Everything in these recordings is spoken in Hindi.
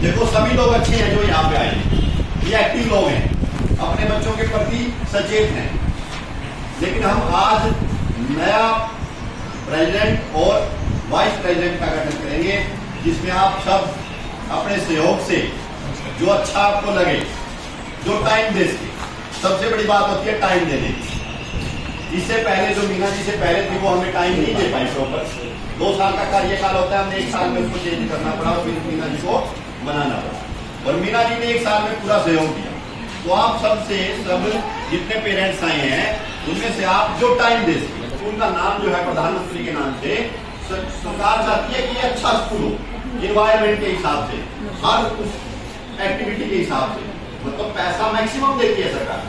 देखो सभी लोग अच्छे हैं जो यहाँ पे आए, ये एक्टिव लोग हैं, अपने बच्चों के प्रति सचेत हैं। लेकिन हम आज नया प्रेसिडेंट और वाइस प्रेसिडेंट का गठन करेंगे, जिसमें आप सब अपने सहयोग से जो अच्छा आपको लगे, जो टाइम दे सके। सबसे बड़ी बात होती है टाइम देने की। इससे पहले जो मीना जी से पहले थी वो हमें टाइम नहीं दे पाई प्रॉपर। 2 साल का कार्यकाल होता है, हमने 1 साल में उसको चेंज करना पड़ा और फिर मीना जी को बनाना पड़ा, और मीना जी ने 1 साल में पूरा सहयोग दिया। तो आप सबसे सब जितने पेरेंट्स आए हैं उनमें से आप जो टाइम दे सके, स्कूल का नाम जो है प्रधानमंत्री के नाम से सरकार चाहती है कि अच्छा स्कूल हो, इन्वायरमेंट के हिसाब से, हर एक्टिविटी के हिसाब से। मतलब पैसा मैक्सिमम देती है सरकार,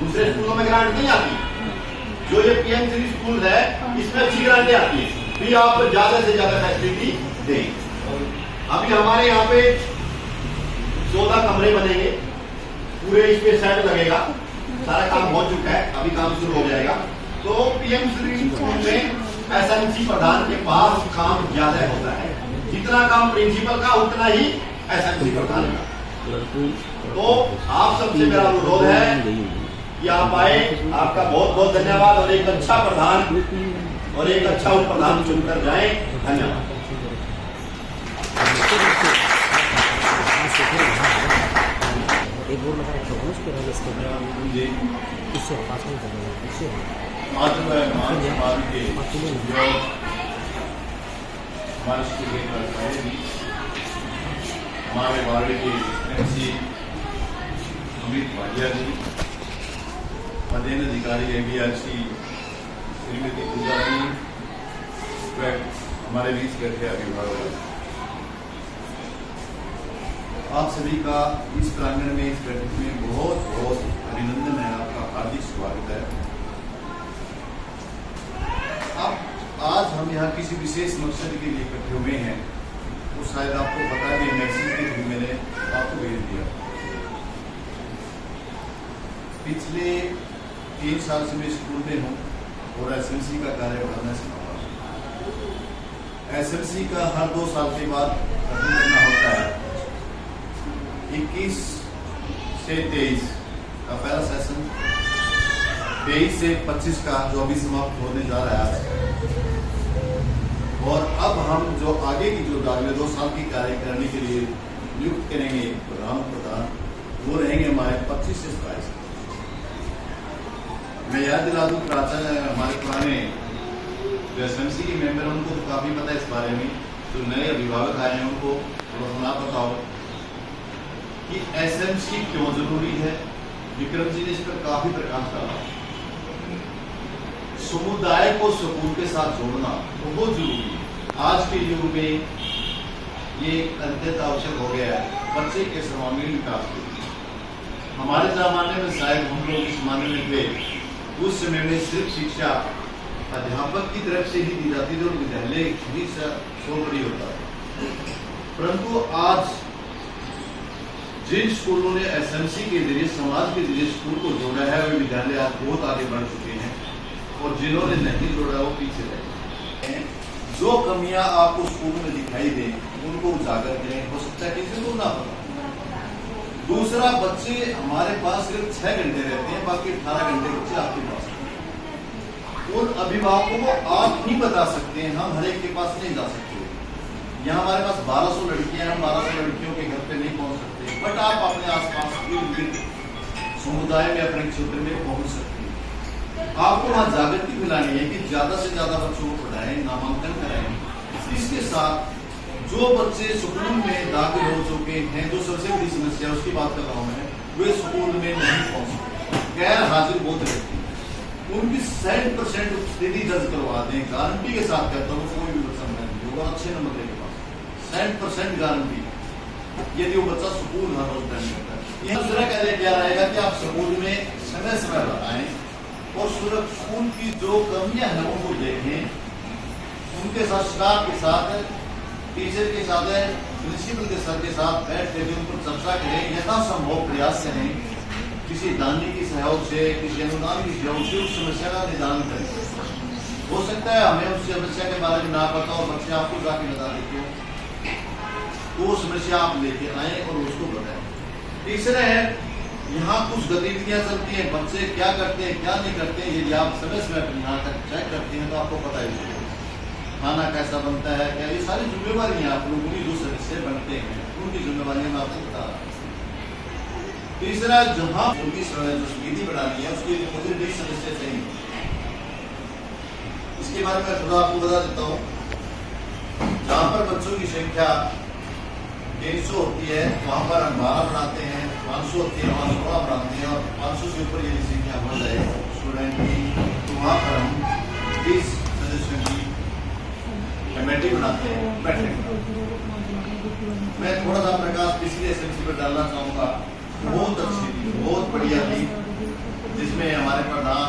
दूसरे स्कूलों में ग्रांट नहीं आती। जो ये पीएम श्री स्कूल है इसमें अच्छी ग्रांटें आती है, फिर आप ज्यादा से ज्यादा फैसिलिटी दें। अभी हमारे यहाँ पे 14 कमरे बनेंगे, पूरे इस पे सेट लगेगा, सारा काम हो चुका है, अभी काम शुरू हो जाएगा। तो पीएम श्री स्कूल में एसएमसी प्रधान के पास काम ज्यादा होता है, जितना काम प्रिंसिपल का उतना ही एसएमसी प्रधान का। तो आप सबसे मेरा अनुरोध है कि आप आए, आपका बहुत बहुत धन्यवाद, और एक अच्छा प्रधान और एक अच्छा उप प्रधान चुनकर जाएं। धन्यवाद। हमारे वार्ड के एमसी अमित भाटिया जी, अध्ययन अधिकारी एबीआरसी श्रीमती पूजा जी, हमारे बीच बैठे अभिभावक, आप सभी का इस प्रांगण में इस बैठक में बहुत बहुत अभिनंदन है, आपका हार्दिक स्वागत है। अब आज हम यहाँ किसी विशेष मकसद के लिए इकट्ठे हुए हैं, तो शायद आपको पता है कि मैसेज के थ्रू मैंने आपको भेज दिया। पिछले 3 साल से मैं स्कूल में हूँ और एसएमसी का कार्य करना संभाला। एसएमसी का हर 2 साल के बाद गठन करना होता है। 21 से 23 का पहला सेशन, 23 से 25 का जो अभी समाप्त होने जा रहा है, और अब हम जो आगे की जो अगले 2 साल की कार्य करने के लिए नियुक्त करेंगे प्रधान, वो रहेंगे हमारे 25 से 27। मैं याद दिला दूं, प्राचार्य हमारे पुराने जो एसएमसी के मेंबर, उनको तो काफी पता है इस बारे में, तो नए अभिभावक आए हैं उनको थोड़ा सुना बताओ कि एसएमसी क्यों जरूरी है। विक्रम जी ने इस पर काफी प्रकाश डाला। समुदाय को स्कूल के साथ जोड़ना बहुत जरूरी है। आज के युग में ये अत्यंत आवश्यक हो गया है बच्चे के सर्वांगीण विकास के लिए। हमारे जमाने में शायद हम लोग इस जमाने में थे, उस समय में सिर्फ शिक्षा अध्यापक की तरफ से ही दी जाती थी और विद्यालय ही सोलबड़ी होता था। परंतु आज जिन स्कूलों ने एसएमसी के जरिए, समाज के जरिए स्कूल को जोड़ा है, वे विद्यालय आज बहुत आगे बढ़ चुके हैं, और जिन्होंने नहीं जोड़ा वो पीछे रहे। जो कमियां आपको स्कूल में दिखाई दें उनको उजागर करें, हो सकता है किसी को ना पता। दूसरा, बच्चे हमारे पास सिर्फ 6 घंटे रहते हैं, बाकी 18 घंटे बच्चे आपके पास हैं। उन अभिभावकों को आप ही बता सकते हैं, हम हर एक के पास नहीं जा सकते। यहाँ हमारे पास 1200 लड़कियां हैं, 1200 लड़कियों के घर पे नहीं पहुंच सकते, बट आप अपने आसपास समुदाय में, अपने क्षेत्र में पहुंच सकते हैं। आपको वहां जागृति फैलानी है कि ज्यादा से ज्यादा बच्चों को पढ़ाएं, नामांकन कराएं। इसके साथ जो बच्चे स्कूल में दाखिल हो चुके हैं, जो सबसे बड़ी समस्या उसकी बात कर रहा हूं मैं, वे स्कूल में नहीं पहुंच सकते, गैर हाजिर बहुत रहती है। उनकी 100% स्थिति दर्ज करवा दें, गारंटी के साथ कहता हूँ, कोई भी बच्चा नहीं होगा अच्छे नंबर लेके पास, 100% गारंटी, यदि वो बच्चा स्कूल हर रोज टाइम करता है। यह दूसरा कार्य क्या रहेगा कि आप स्कूल में समय समय पर आए और स्कूल की जो कमियां हैं उनको देखें, उनके साथ स्टाफ के साथ, टीचर के साथ, प्रिंसिपल के सर के साथ बैठ कर उनको चर्चा करें, यथासंभव प्रयास करें, किसी दानी की सहयोग से, किसी अनुदान की सहयोग से उस समस्या का निदान करें। हो सकता है हमें उस समस्या के बारे में ना पता और बच्चे आपको जाके बता देते हो। वो समस्या आप लेके आए और उसको बताएं। तीसरा है, यहाँ कुछ गतिविधियां चलती हैं, बच्चे क्या करते हैं क्या नहीं करते हैं, यदि आप समय समय पर यहाँ तक चेक करते हैं तो आपको पता ही चलेगा खाना कैसा बनता है क्या। ये सारी जिम्मेवारियां आप लोगों की जो सदस्य बनते हैं उनकी जिम्मेवारियां मैं आपको बता रहा हूँ। तीसरा, जहाँ उनकी जो समिति बनानी है उसके लिए मुझे 20 सदस्य चाहिए। इसके बारे में थोड़ा आपको बता देता हूँ। जहाँ पर बच्चों की संख्या 150 होती है वहाँ पर हम 12 बनाते हैं, 500 होती है वहाँ 16 बनाते हैं, और 500 से ऊपर यदि संख्या बढ़ जाए स्टूडेंट की तो वहाँ पर हम 20 सदस्यों की कमेटी बनाते हैं, बैठक। मैं थोड़ा सा प्रकाश पिछले एसएमसी पर डालना चाहूँगा। बहुत अच्छी थी, बहुत बढ़िया थी, जिसमें हमारे प्रधान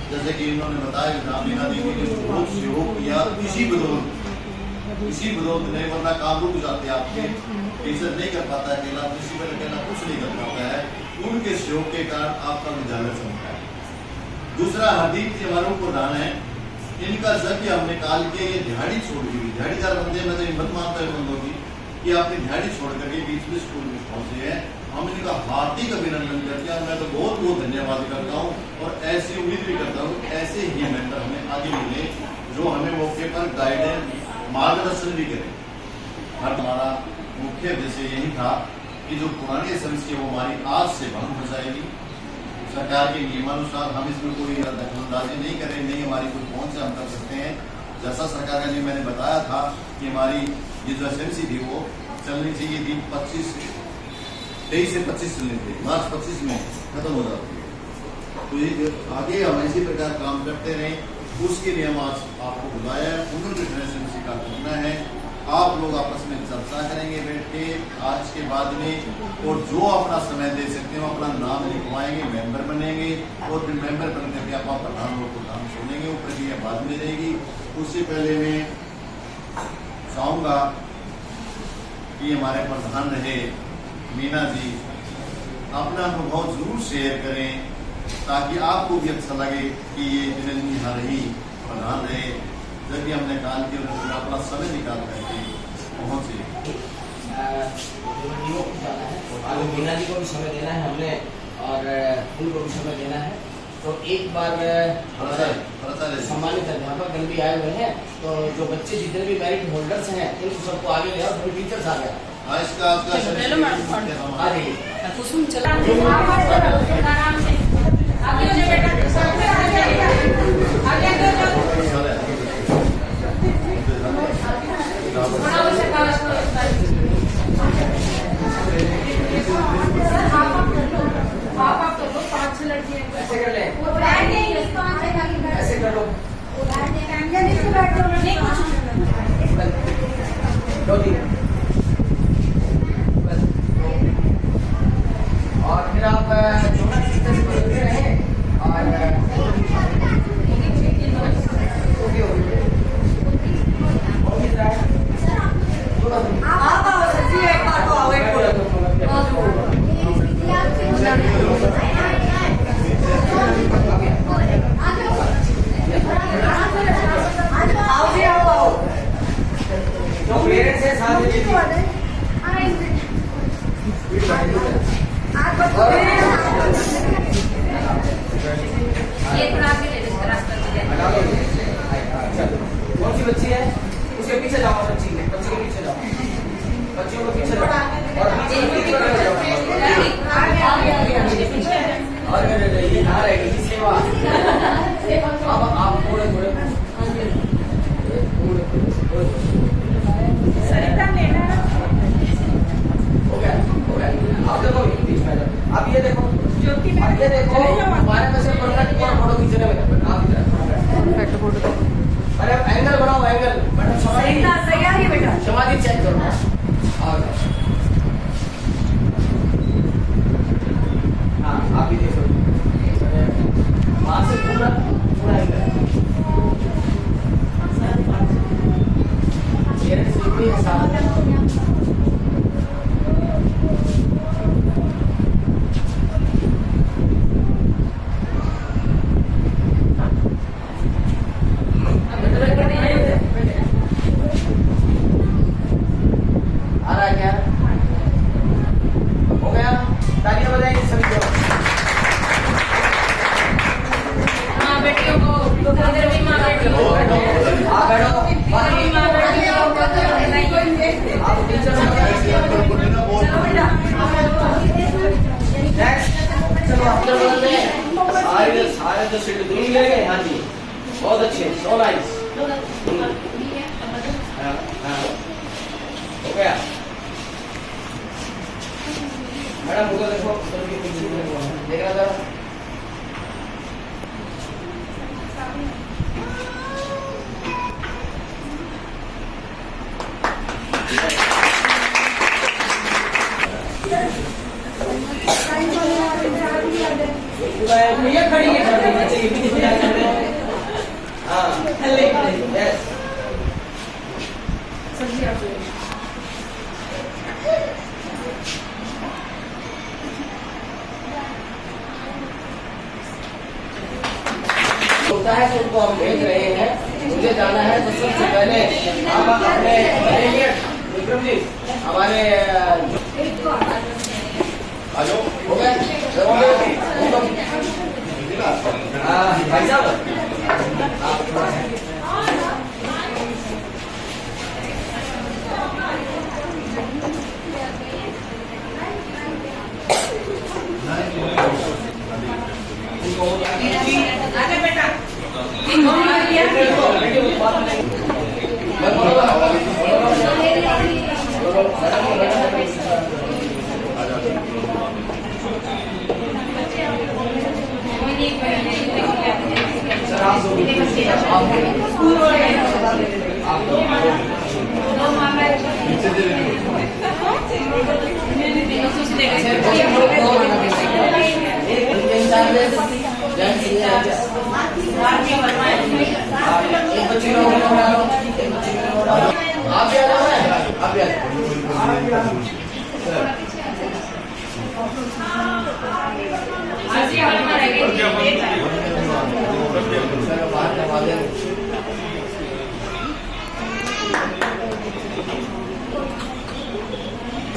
जैसे कि इन्होंने बताया ग्रामीण दीदी ने बहुत सहयोग किया। इसी बदौलत नहीं, वरना काम रुक जाते आपके, टीचर नहीं कर पाता है अकेला, प्रिंसिपल अकेला कुछ नहीं कर पाता है। उनके सहयोग के कारण आपका विद्यालय चलता है। दूसरा, हरदीप जी हमारे प्रधान है, इनका जब हमने कॉल किया ये दिहाड़ी छोड़ दी, दिहाड़ीदार बंदे में तो हिम्मत मानता है बंदों की कि आपने दिहाड़ी छोड़ करके बीच में स्कूल में पहुंचे हैं। हम इनका हार्दिक अभिनंदन करते हैं। मैं तो बहुत बहुत धन्यवाद करता हूँ और ऐसी उम्मीद भी करता हूँ ऐसे ही मेंटर हमें आगे मिले जो हमें मौके पर गाइडेंस मार्गदर्शन भी करें। हमारा मुख्य उद्देश्य यही था कि जो पुरानी समस्या वो हमारी आज से बंद हो जाएगी। सरकार के नियमानुसार हम इसमें कोई दखलंदाजी नहीं करें, नहीं हमारी कोई पहुंच से हम कर सकते हैं। जैसा सरकार का नियम मैंने बताया था कि हमारी ये जो एसएमसी थी वो चलनी चाहिए थी 23 से 25 चलनी थी, मार्च 25 में खत्म हो जाती है। तो ये आगे हम इसी प्रकार काम करते रहें, उसके लिए हम आज आपको बुलाया है। एसएमसी का करना है, आप लोग आपस में चर्चा करेंगे बैठ के आज के बाद में, और जो अपना समय दे सकते हो अपना नाम लिखवाएंगे, मेंबर बनेंगे, और फिर मेंबर बन करके आप प्रधान लोग को नाम सुनेंगे। वो प्रक्रिया बाद में रहेगी। उससे पहले मैं चाहूँगा कि हमारे प्रधान रहे मीना जी अपना अनुभव जरूर शेयर करें, ताकि आपको भी अच्छा लगे कि ये जिन्हें यहाँ रही प्रधान रहे। जब भी हमने कॉल किया अपना समय निकाल करके पहुँचे। मीना जी को भी समय देना है हमने, और उनको भी समय देना है। तो एक बार सम्मानित अध्यापक गण भी आए हुए हैं, तो जो बच्चे जितने भी मेरिट होल्डर्स हैं उनको सबको आगे ले आओ। टीचर्स आ गया कुसुम चला आराम से आगे हो जाए आप तो लोग 5-6 लड़कियां ऐसे कर ले, ऐसे कर लो, नहीं कुछ और फिर आप टीचर्स बदलते रहे और ये थोड़ा आगे ले लो रास्ता कौन सी बच्ची है उसके पीछे जाओ, बच्ची के पीछे जाओ, बच्चियों को पीछे जाओ और ये ना रहेगी सेवा। अब आप थोड़े हो गया आप देखो बीच में अब ये देखो हमारे में से परफेक्ट फोटो खींचने में आप इधर फोटो अरे एंगल बनाओ, एंगल सही बेटा समाधि चेक करो। हाँ आप भी देखो वहां से पूरा एंगल है साथ आ रहा है क्या? पीछे, सो नाइस। हो गया मैडम, उधर देखो, उधर के पीछे देख रहा था। ये खड़ी है बच्चे ये भी दिख जाते हैं। हाँ हेले यस सब्जी आप होता है तो उनको हम भेज रहे हैं। मुझे जाना है तो सबसे पहले हम अपने विक्रम जी हमारे हो गए भाई साहब आप थोड़ा आगे बेटा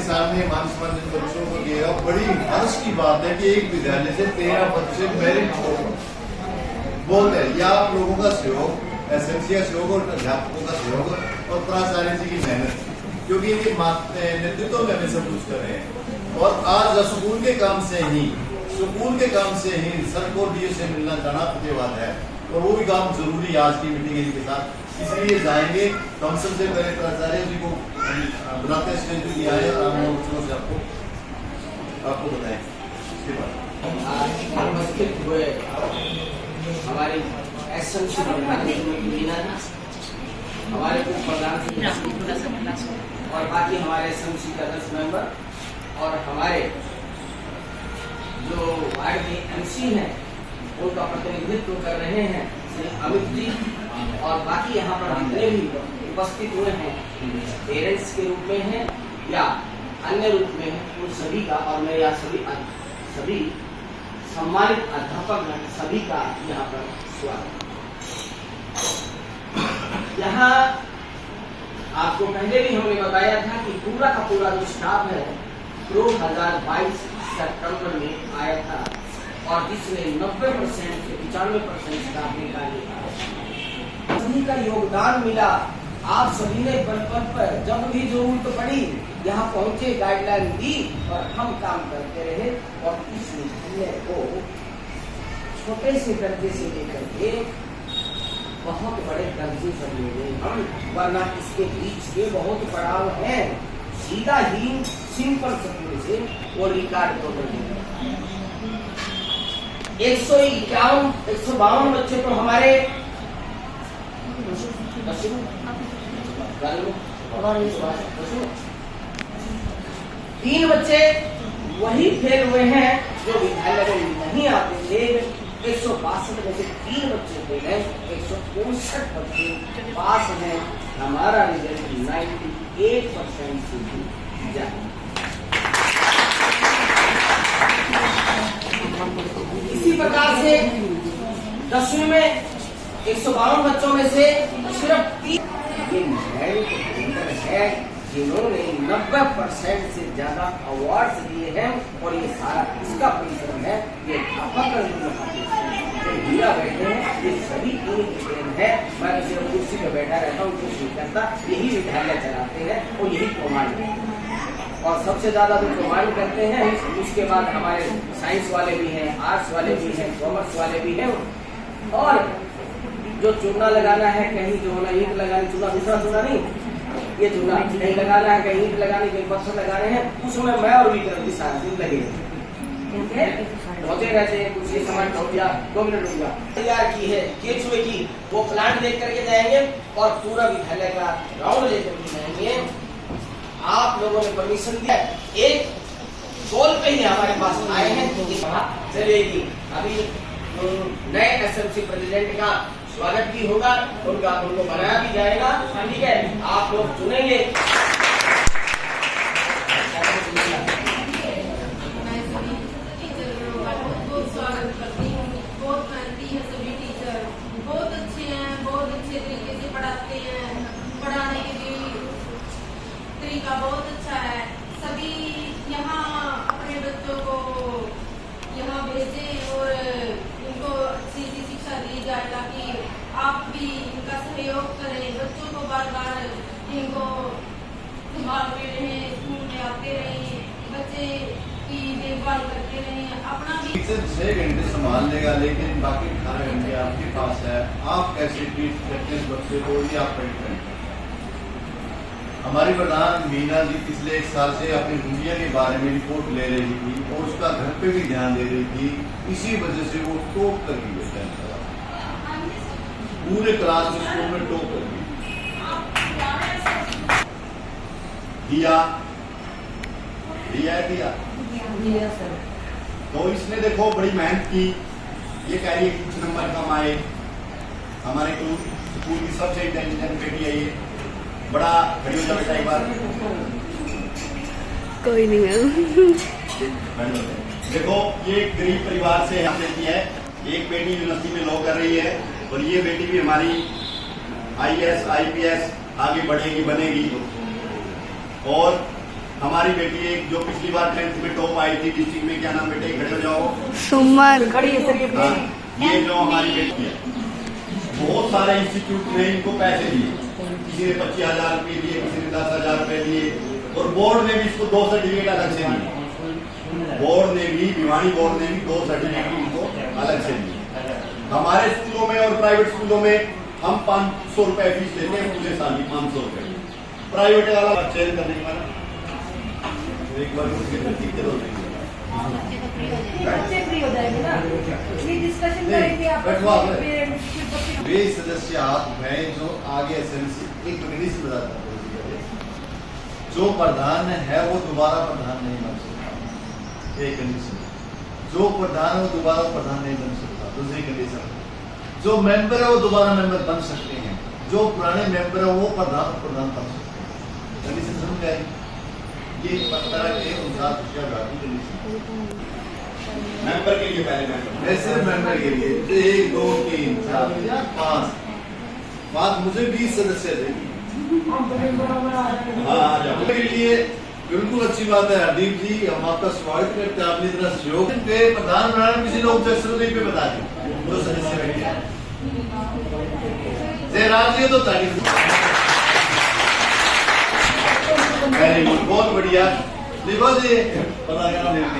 सामने मान सम्मान जिन बच्चों को दिया, बड़ी हर्ष की बात है कि एक विद्यालय से 13 बच्चे मेरिट हो बोलते हैं। यह आप लोगों का सहयोग, एसएमसी का सहयोग और अध्यापकों का सहयोग और प्राचार्य जी की मेहनत, क्योंकि ये नेतृत्व में हमें सब कुछ कर रहे हैं। और आज स्कूल के काम से ही सर को डीओ से मिलना जाना प्रतिवाद है, और वो भी काम जरूरी है आज की मीटिंग के साथ, इसलिए जाएंगे। तो हम सबसे पहले प्राचार्य जी को बुलाते हैं स्टेज पे आए और हम से आपको बताएं इसके बाद उपस्थित हुए हमारी एसएमसी हमारे कुछ प्रधान और बाकी हमारे एसएमसी का 10 मेंबर और हमारे जो वार्ड के एमसी हैं उनका प्रतिनिधित्व कर रहे हैं श्री अमित जी, और बाकी यहाँ पर जितने भी उपस्थित हुए हैं पेरेंट्स के रूप में हैं या अन्य रूप में हैं, उन सभी का और मैं यह सभी सम्मानित अध्यापक सभी का यहाँ पर स्वागत। यहाँ आपको पहले भी हमने बताया था कि पूरा का पूरा जो स्टाफ है 2022 सितंबर में आया था, और जिसने 90% से 95% स्टाफ ने कार्य किया। सभी का योगदान मिला। आप सभी ने पल पल पर जब भी जरूरत पड़ी यहाँ पहुँचे, गाइडलाइन दी और हम काम करते रहे, और इस विद्यालय को छोटे से दर्जे से लेकर के बहुत बड़े दर्जे पर ले गए हम, वरना इसके बीच के बहुत पड़ाव है। सीधा ही सिंपल शब्दों से वो रिकॉर्ड तो कर दिया। 152 बच्चे तो हमारे 3 बच्चे वही फेल हुए हैं जो विद्यालय में नहीं आते थे। 162 में से 3 बच्चे फेल हैं, 164 बच्चे पास हैं। हमारा रिजल्ट 98% से भी ज्यादा। इसी प्रकार से 10वीं में 152 बच्चों में से सिर्फ 3 है जिन्होंने 90% से ज्यादा अवार्ड्स दिए हैं, और ये सारा इसका परिश्रम है। ये दिया बैठे हैं, ये सभी एक है। मैं सिर्फ कुर्सी पे बैठा रहता हूँ, कुछ नहीं करता। यही विद्यालय चलाते हैं और यही कमांड करते हैं, और सबसे ज्यादा जो कमांड करते हैं उसके बाद हमारे साइंस वाले भी हैं, आर्ट्स वाले भी हैं, कॉमर्स वाले भी हैं, और जो चूना लगाना है कहीं, जो होना ईंट लगानी, चूना दूसरा चूना नहीं, ये चूना कहीं लगाना है, कहीं ईंट लगानी, कहीं पत्थर लगाने हैं, उसमें मैं और विक्रम सारा दिन लगे होते रहते हैं। कुछ ये सामान हो गया, 2 मिनट हो गया, तैयार की है केचुए की, वो प्लांट लेकर के जाएंगे और पूरा विद्यालय का राउंड लेकर के जाएंगे। आप लोगों ने परमिशन दिया, एक कॉल पे ही हमारे पास आए हैं कि चलेगी। अभी नए एसएमसी प्रेसिडेंट का स्वागत भी होगा, उनको बनाया भी जाएगा, ठीक है, आप लोग चुनेंगे। स्वागत करती हूँ, बहुत मेहनती है सभी टीचर, बहुत अच्छे हैं, बहुत अच्छे तरीके से पढ़ाते हैं, पढ़ाने के लिए तरीका बहुत अच्छा है। सभी यहाँ अपने बच्चों को यहाँ भेजें और इनको अच्छी सी शिक्षा दी जाए, ताकि आप भी इनका सहयोग करें। बच्चों को बार बार इनको संभालते रहें, स्कूल में आते रहें, बच्चे की देखभाल करते रहें, अपना भी 6 घंटे संभाल लेगा, लेकिन बाकी 18 घंटे आपके पास है। आप कैसे ट्रीट करते हैं बच्चे को, ये आप डिपेंड करते हैं। हमारी प्रधान मीना जी पिछले 1 साल से अपनी दुनिया के बारे में रिपोर्ट ले रही थी और उसका घर पे भी ध्यान दे रही थी। इसी वजह से वो टॉप कर गई है, पूरे क्लास में स्कूल में टॉप कर गई। दिया सर। तो इसने देखो बड़ी मेहनत की, ये कह रही है कि कुछ नंबर कम आए। हमारे स्कूल की सबसे इंटेलिजेंट बेटी है ये, बड़ा खड़ी हो जा बेटा एक बार। कोई नहीं मैम। देखो ये गरीब परिवार से हम लेती है, एक बेटी यूनिवर्सिटी में लॉ कर रही है और ये बेटी भी हमारी IAS IPS आगे बढ़ेगी, बनेगी। और हमारी बेटी एक जो पिछली बार 10th में टॉप आई थी डिस्ट्रिक्ट में, क्या नाम बेटे, खड़े हो जाओ। सुमन खड़ी है सर, हाँ, ये जो हमारी बेटी है, बहुत सारे इंस्टीट्यूट ने इनको पैसे दिए, किसी ने 25,000 रुपये दिए, किसी ने 10,000 रुपये दिए, और बोर्ड ने भी इसको 2 सर्टिफिकेट अलग से दिए। बोर्ड ने भी, भिवानी बोर्ड ने भी 2 सर्टिफिकेट इनको अलग से दिए। हमारे स्कूलों में और प्राइवेट स्कूलों में हम 500 रुपए फीस लेते हैं पूरे साल की, 500 रुपए। प्राइवेट वाला चेंज करने के बाद एक बार टीचर हो जाएंगे, बच्चे फ्री हो जाएंगे ना, इसलिए डिस्कशन करेंगे आप वे सदस्य हाथ उठाएं जो आगे एसएमसी एक इंग्लिश में बताता है। जो प्रधान है वो दोबारा प्रधान नहीं बन सकता, एक कंडीशन। जो प्रधान है वो दोबारा प्रधान नहीं बन सकता, दूसरी कंडीशन। जो मेंबर है वो दोबारा मेंबर बन सकते हैं, जो पुराने मेंबर है वो प्रधान बन सकते हैं। कंडीशन समझ आई? ये तरह के अनुसार मेंबर के लिए पहले मेंबर, ऐसे मेंबर के लिए 1 2 3 4 5 मुझे 20 सदस्य देंगे। हाँ आ जाओ। के लिए बिल्कुल अच्छी बात है हरदीप जी, हम आपका स्वागत करते हैं। आपने इतना सहयोग पे प्रधान बनाना, किसी लोग नहीं पे बता दें, 2 सदस्य बैठे जयराज जी तो तारीफ। वेरी गुड, बहुत बढ़िया। देखो जी पता नहीं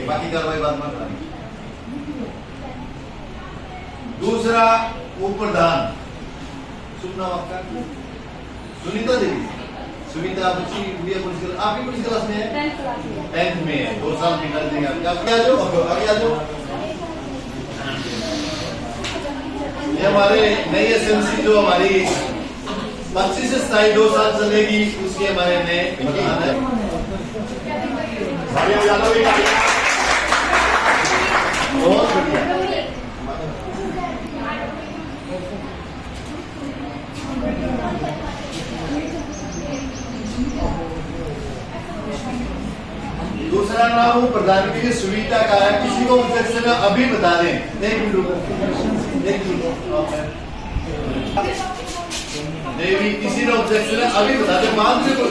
बाकी कार्रवाई बाद में करानी। दूसरा उपप्रधान सुनना आपका सुनीता देवी। सुनीता बच्ची गुड़िया पुलिस क्लास, आप भी पुलिस क्लास में है? 10th में है, 2 साल निकल देंगे। आगे आ जाओ, आगे आ जाओ। ये हमारे नई एसएमसी जो हमारी 25 से 2 साल चलेगी, उसके हमारे नए प्रधान है। बहुत बढ़िया। दूसरा नाम वो प्रधान की सुविधा का है, किसी को ऑब्जेक्शन अभी बता दें। देवी किसी ने ऑब्जेक्शन अभी बता दें, मान से कोई